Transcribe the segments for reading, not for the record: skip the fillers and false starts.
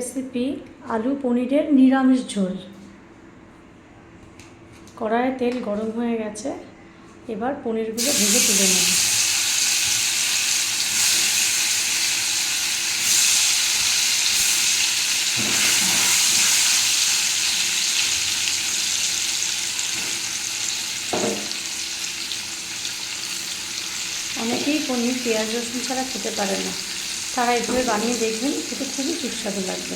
Recipe আলু পনিরের নিরামিষ ঝোল। কড়াইয়ে তেল গরম হয়ে গেছে, এবার পনিরগুলো ভেজে তুলে নেব। অনেকেই পনির পেঁয়াজ রসুন ছাড়া খেতে পারে না, তারা এভাবে বানিয়ে দেখবেন, খেতে খুবই সুস্বাদু লাগবে।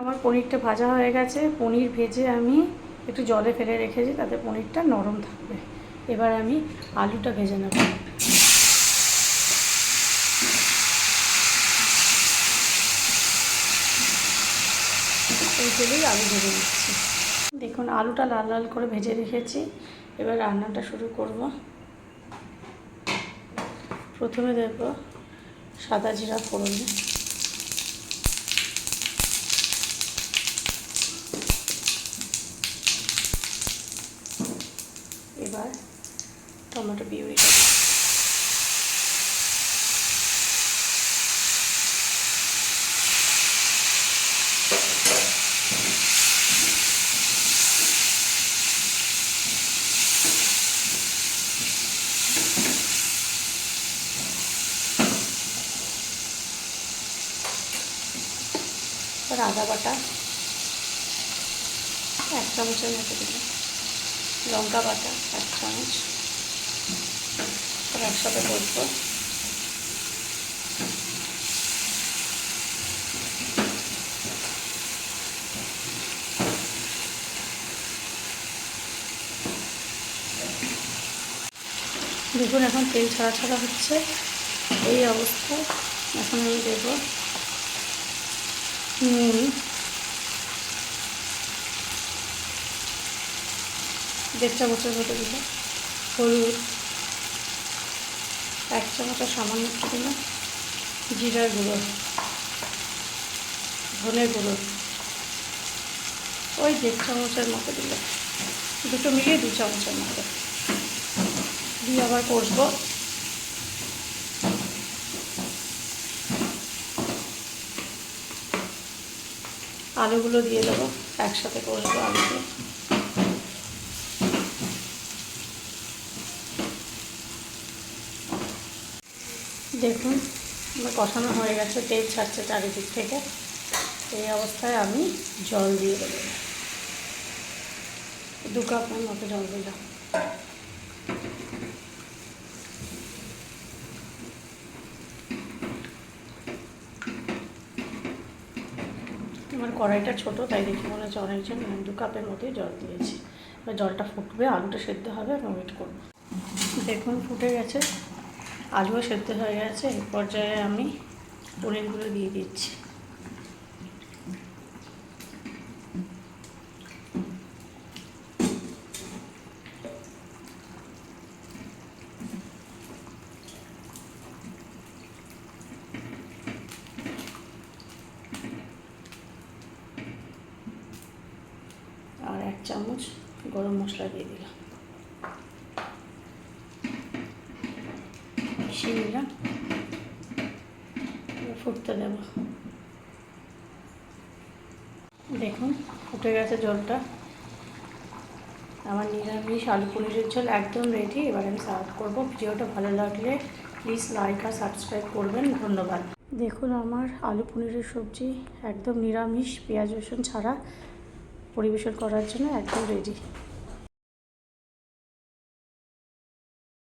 আমার পনিরটা ভাজা হয়ে গেছে। পনির ভেজে আমি একটু জলে ফেলে রেখেছি, তাতে পনিরটা নরম থাকবে। এবার আমি আলুটা ভেজে নেব। এই তেলেই আলু ভেজে নিচ্ছি। দেখুন আলুটা লাল লাল করে ভেজে রেখেছি। এবার রান্নাটা শুরু করব। প্রথমে দেব সাদা জিরা ফোড়নে, এবার টমেটো পিউরিটা দেব। আদা বাটা 1 চামচের মতো দিলাম, লঙ্কা বাটা 1 চামচ, একসাথে করবো। দেখুন এখন তেল ছাড়া ছাড়া হচ্ছে, এই অবস্থায় এখন আমি দেব নুন, 1.5 চামচের মতো দিলাম, হলুদ 1 চামচের সামান্য একটু দিলাম, জিরার গুঁড়ো, ধনে গুঁড়ো ওই 1.5 চামচের মতো দিলাম, দুটো মিলিয়ে 2 চামচের মতো দিয়ে আবার কষবো। আলুগুলো দিয়ে দেবো, একসাথে কষবো আলুগুলো। দেখুন আমার কষানো হয়ে গেছে, তেল ছাড়ছে চারিদিক থেকে। এই অবস্থায় আমি জল দিয়ে দেবো, 2 কাপের মতো জল দিলাম। আমার কড়াইটা ছোটো, তাই দেখে মনে হচ্ছে অনেকজন, 2 কাপের মতোই জল দিয়েছি। এবার জলটা ফুটবে, আলুটা সেদ্ধ হবে, আমি ওয়েট করবো। দেখুন ফুটে গেছে, আলুও সেদ্ধ হয়ে গেছে। এই পর্যায়ে আমি পনিরগুলো দিয়ে দিচ্ছি। আর 1 চামচ গরম মশলা দিয়ে দিলাম, মিশিয়ে নিলাম, ফুটতে দেব। দেখুন ফুটে গেছে জলটা, আমার নিরামিষ আলু পনিরের ঝোল একদম রেডি। এবার আমি সার্ভ করবো। ভিডিওটা ভালো লাগলে প্লিজ লাইক আর সাবস্ক্রাইব করবেন, ধন্যবাদ। দেখুন আমার আলু পনিরের সবজি একদম নিরামিষ, পেঁয়াজ রসুন ছাড়া পরিবেশন করার জন্য একদম রেডি।